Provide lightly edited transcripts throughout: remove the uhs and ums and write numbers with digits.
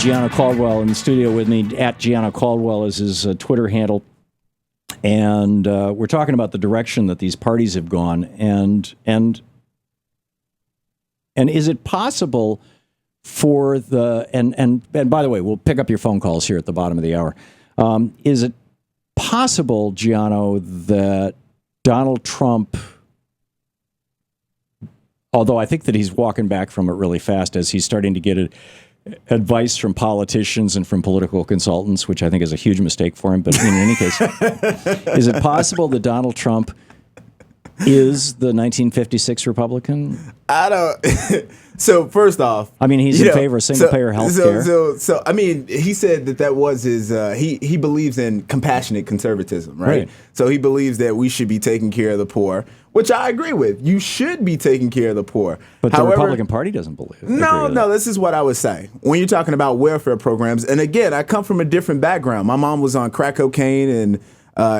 Gianno Caldwell in the studio with me. At Gianno Caldwell is his Twitter handle. And we're talking about the direction that these parties have gone. And is it possible for the... And by the way, we'll pick up your phone calls here at the bottom of the hour. Is it possible, Gianno, that Donald Trump... Although I think that he's walking back from it really fast as he's starting to get advice from politicians and from political consultants, which I think is a huge mistake for him. But in any case, is it possible that Donald Trump is the 1956 Republican? I don't. So first off, I mean, he's in favor of single-payer health care. So I mean, he said that was his. He believes in compassionate conservatism, right? So he believes that we should be taking care of the poor, which I agree with. You should be taking care of the poor. But the Republican Party doesn't believe it. No. This is what I would say when you're talking about welfare programs. And again, I come from a different background. My mom was on crack cocaine and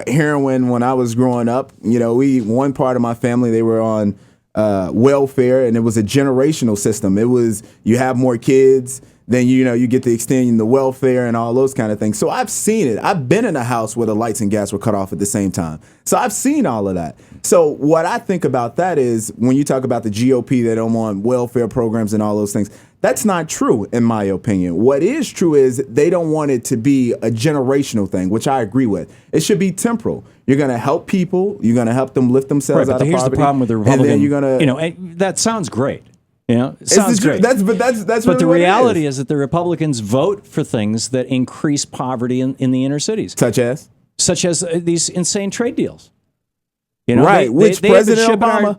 heroin when I was growing up. You know, one part of my family, they were on welfare, and it was a generational system. It was, you have more kids, then you get to extend the welfare and all those kind of things. So I've seen it. I've been in a house where the lights and gas were cut off at the same time. So I've seen all of that. So what I think about that is when you talk about the GOP, they don't want welfare programs and all those things. That's not true, in my opinion. What is true is they don't want it to be a generational thing, which I agree with. It should be temporal. You're going to help people. You're going to help them lift themselves out of poverty. Here's the problem with the Republican. And then you're going to, that sounds great. It sounds great. That's but the reality is that the Republicans vote for things that increase poverty in the inner cities, such as these insane trade deals. Which President Obama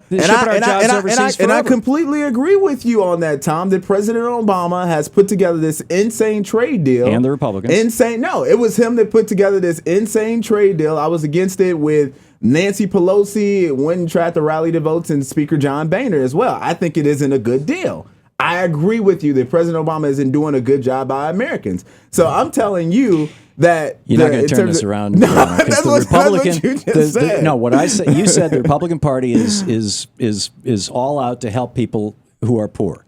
and I completely agree with you on that, Tom. That President Obama has put together this insane trade deal, and the Republicans. No, it was him that put together this insane trade deal. I was against it with Nancy Pelosi. Went and tried to rally the votes, and Speaker John Boehner as well. I think it isn't a good deal. I agree with you that President Obama isn't doing a good job by Americans. So I'm telling you that you're not going to turn this around. No, that's what you just said. No, what I said. You said the Republican Party is all out to help people who are poor,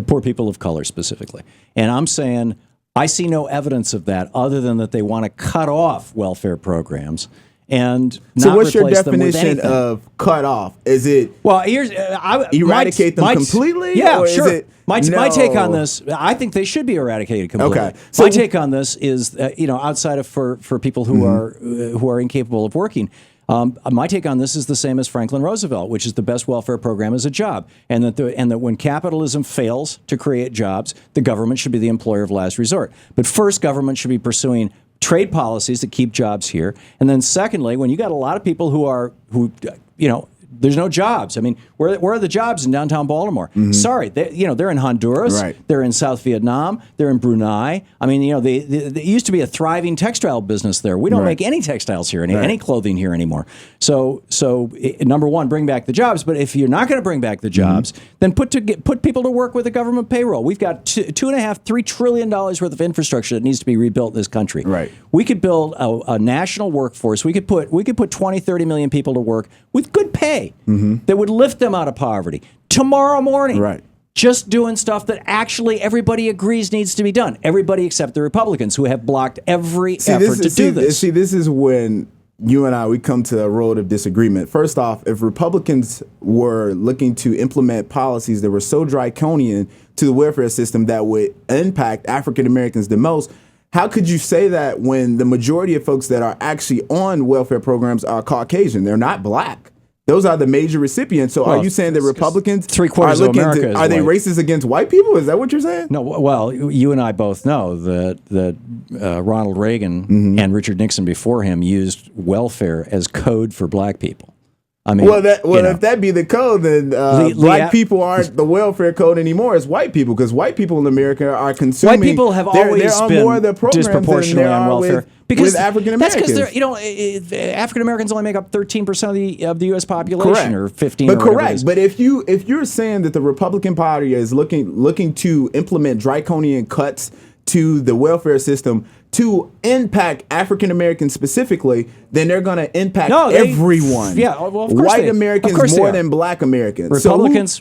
poor people of color specifically. And I'm saying I see no evidence of that other than that they want to cut off welfare programs. And so, what's your definition of cut off? Is it eradicate them completely? Yeah, or sure. Is it, my take on this, I think they should be eradicated completely. Okay. So my take on this is, outside of for people who are incapable of working. My take on this is the same as Franklin Roosevelt, which is the best welfare program is a job, and that when capitalism fails to create jobs, the government should be the employer of last resort. But first, government should be pursuing trade policies that keep jobs here, and then secondly, when you got a lot of people who there's no jobs. I mean, where are the jobs in downtown Baltimore? Sorry, they're in Honduras, they're in South Vietnam, they're in Brunei. I mean, there used to be a thriving textile business there. We don't make any textiles here, any clothing here anymore. So number one, bring back the jobs. But if you're not going to bring back the jobs, then put people to work with a government payroll. We've got $2.5–3 trillion worth of infrastructure that needs to be rebuilt in this country. Right. We could build a national workforce. We could put 20–30 million people to work with good pay. That would lift them out of poverty tomorrow morning. Right. Just doing stuff that actually everybody agrees needs to be done. Everybody except the Republicans, who have blocked every effort to do this. See, this is when you and we come to a road of disagreement. First off, if Republicans were looking to implement policies that were so draconian to the welfare system that would impact African Americans the most, how could you say that when the majority of folks that are actually on welfare programs are Caucasian? They're not black. Those are the major recipients. So are you saying that Republicans are they racist against white people? Is that what you're saying? No. Well, you and I both know that Ronald Reagan and Richard Nixon before him used welfare as code for black people. I mean, if that be the code, then black people aren't the welfare code anymore. It's white people, because white people in America are consuming. White people have always been more of the disproportionately on welfare because African Americans. That's because African Americans only make up 13% of the U.S. population, or 15%. But correct. But if you're saying that the Republican Party is looking to implement draconian cuts to the welfare system to impact African Americans specifically, then they're going to impact everyone. Yeah, well, of course white Americans more than black Americans.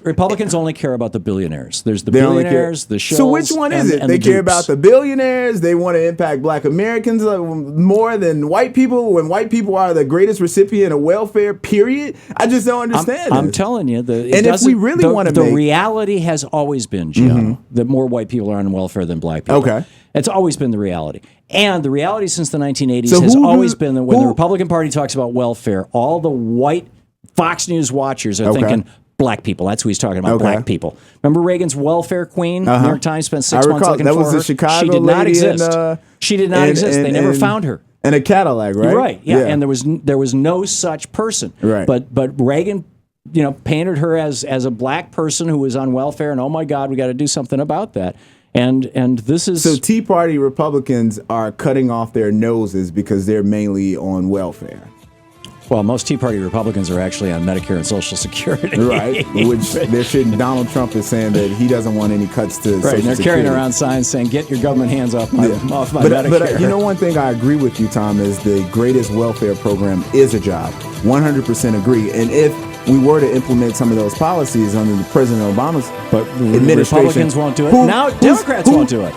Republicans only care about the billionaires. There's the billionaires, the shills. So which one is it? They care about the billionaires. They want to impact black Americans more than white people when white people are the greatest recipient of welfare, period. I just don't understand. I'm telling you. If we really want to the reality has always been, Gianno, that more white people are on welfare than black people. Okay. It's always been the reality. And the reality since the 1980s has always been that when the Republican Party talks about welfare, all the white Fox News watchers are thinking black people. That's who he's talking about, black people. Remember Reagan's welfare queen? New York Times spent 6 months looking for her. That was the Chicago She did not lady exist. She did not exist. They never found her. And a Cadillac, right? Right, yeah. And there was no such person. Right. But Reagan, painted her as a black person who was on welfare, and oh my God, we got to do something about that. And this is so Tea Party Republicans are cutting off their noses because they're mainly on welfare. Well, most Tea Party Republicans are actually on Medicare and Social Security. Right, which Donald Trump is saying that he doesn't want any cuts to Social Security. And they're carrying around signs saying, get your government hands off my Medicare. But one thing I agree with you, Tom, is the greatest welfare program is a job. 100% agree. And if we were to implement some of those policies under the President Obama's administration. Republicans won't do it. Now Democrats won't do it.